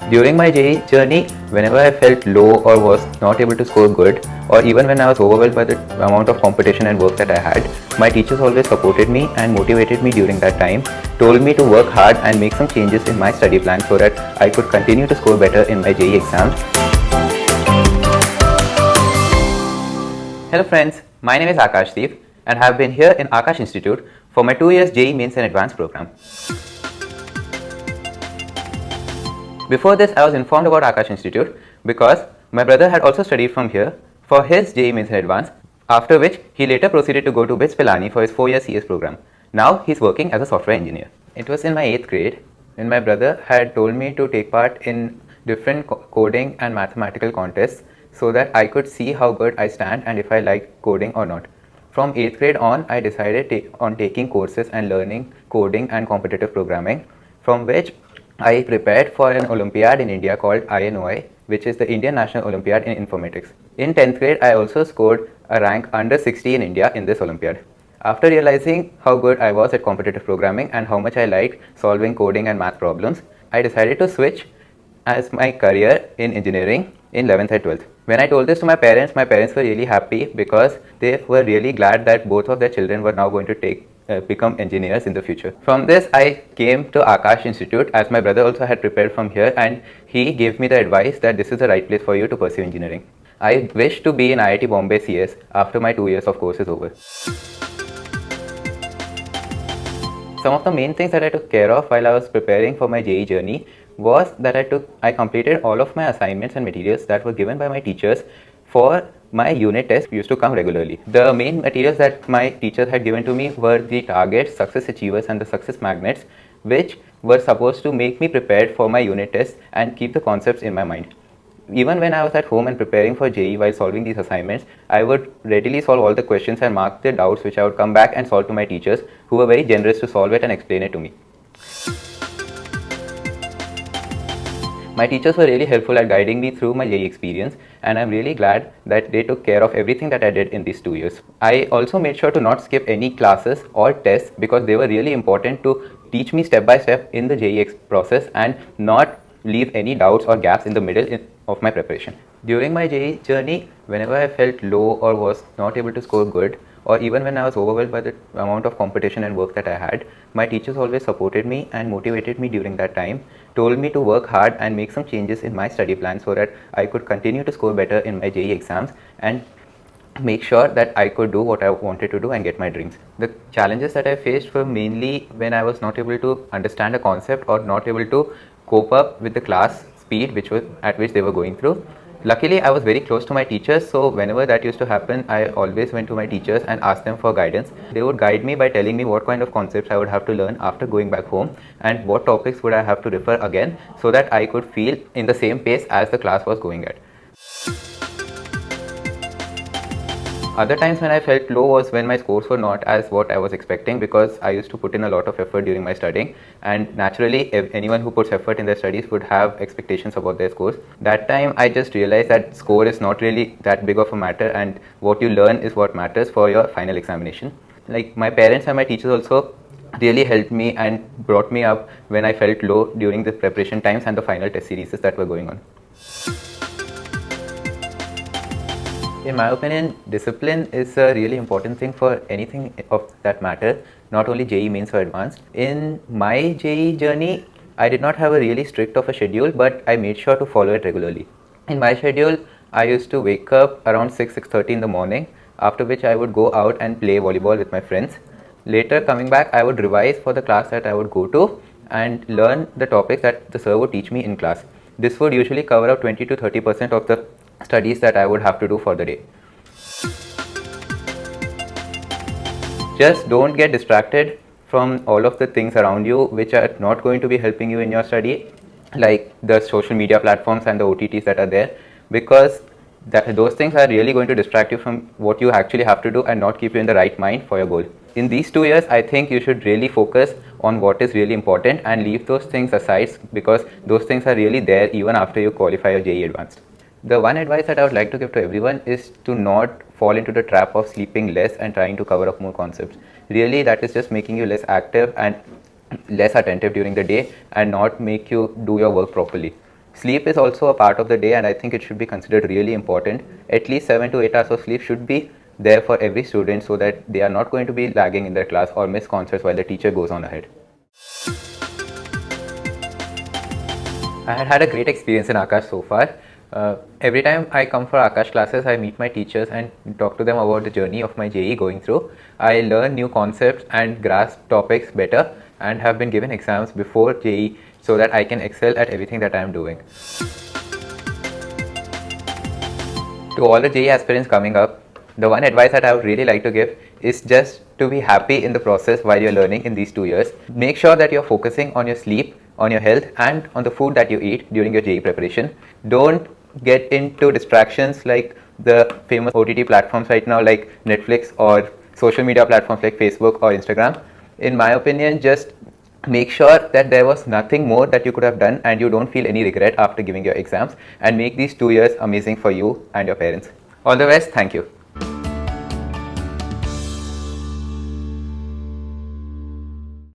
During my JEE journey, whenever I felt low or was not able to score good, or even when I was overwhelmed by the amount of competition and work that I had, my teachers always supported me and motivated me during that time, told me to work hard and make some changes in my study plan so that I could continue to score better in my JEE exams. Hello friends, my name is Akash Deep and have been here in Aakash Institute for my 2 years JEE Mains and Advanced program. Before this, I was informed about Akash Institute because my brother had also studied from here for his JEE Mains and Advanced, after which he later proceeded to go to BITS Pilani for his 4-year CS program. Now he's working as a software engineer. It was in my 8th grade when my brother had told me to take part in different coding and mathematical contests so that I could see how good I stand and if I liked coding or not. From 8th grade on, I decided on taking courses and learning coding and competitive programming, from which I prepared for an Olympiad in India called INOI, which is the Indian National Olympiad in Informatics. In 10th grade, I also scored a rank under 60 in India in this Olympiad. After realizing how good I was at competitive programming and how much I liked solving coding and math problems, I decided to switch as my career in engineering in 11th and 12th. When I told this to my parents were really happy because they were really glad that both of their children were now going to become engineers in the future. From this, I came to Aakash Institute as my brother also had prepared from here, and he gave me the advice that this is the right place for you to pursue engineering. I wish to be in IIT Bombay CS after my 2 years of course is over. Some of the main things that I took care of while I was preparing for my JEE journey was that I completed all of my assignments and materials that were given by my teachers for my unit tests used to come regularly. The main materials that my teachers had given to me were the targets, success achievers and the success magnets, which were supposed to make me prepared for my unit tests and keep the concepts in my mind. Even when I was at home and preparing for JEE while solving these assignments, I would readily solve all the questions and mark the doubts which I would come back and solve to my teachers, who were very generous to solve it and explain it to me. My teachers were really helpful at guiding me through my JEE experience, and I'm really glad that they took care of everything that I did in these 2 years. I also made sure to not skip any classes or tests because they were really important to teach me step by step in the JEE process and not leave any doubts or gaps in the middle of my preparation. During my JEE journey, whenever I felt low or was not able to score good, or even when I was overwhelmed by the amount of competition and work that I had, my teachers always supported me and motivated me during that time, told me to work hard and make some changes in my study plan so that I could continue to score better in my JEE exams and make sure that I could do what I wanted to do and get my dreams. The challenges that I faced were mainly when I was not able to understand a concept or not able to cope up with the class speed at which they were going through. Luckily, I was very close to my teachers, so whenever that used to happen, I always went to my teachers and asked them for guidance. They would guide me by telling me what kind of concepts I would have to learn after going back home and what topics would I have to refer again so that I could feel in the same pace as the class was going at. Other times when I felt low was when my scores were not as what I was expecting, because I used to put in a lot of effort during my studying, and naturally anyone who puts effort in their studies would have expectations about their scores. That time I just realized that score is not really that big of a matter, and what you learn is what matters for your final examination. Like, my parents and my teachers also really helped me and brought me up when I felt low during the preparation times and the final test series that were going on. In my opinion, discipline is a really important thing for anything of that matter, not only JEE Mains or Advanced. In my JEE journey, I did not have a really strict of a schedule, but I made sure to follow it regularly. In my schedule, I used to wake up around 6:30 in the morning, after which I would go out and play volleyball with my friends. Later, coming back, I would revise for the class that I would go to and learn the topics that the sir would teach me in class. This would usually cover up 20 to 30% of the studies that I would have to do for the day. Just don't get distracted from all of the things around you which are not going to be helping you in your study, like the social media platforms and the OTTs that are there, because those things are really going to distract you from what you actually have to do and not keep you in the right mind for your goal. In these 2 years, I think you should really focus on what is really important and leave those things aside, because those things are really there even after you qualify your JEE Advanced. The one advice that I would like to give to everyone is to not fall into the trap of sleeping less and trying to cover up more concepts. Really, that is just making you less active and less attentive during the day and not make you do your work properly. Sleep is also a part of the day, and I think it should be considered really important. At least 7 to 8 hours of sleep should be there for every student so that they are not going to be lagging in their class or miss concepts while the teacher goes on ahead. I had had a great experience in Aakash so far. Every time I come for Aakash classes, I meet my teachers and talk to them about the journey of my JEE going through. I learn new concepts and grasp topics better and have been given exams before JEE so that I can excel at everything that I am doing. To all the JEE aspirants coming up, the one advice that I would really like to give is just to be happy in the process while you're learning in these 2 years. Make sure that you're focusing on your sleep, on your health, and on the food that you eat during your JEE preparation. Don't get into distractions like the famous OTT platforms right now like Netflix or social media platforms like Facebook or Instagram. In my opinion, just make sure that there was nothing more that you could have done and you don't feel any regret after giving your exams, and make these 2 years amazing for you and your parents. All the best. Thank you.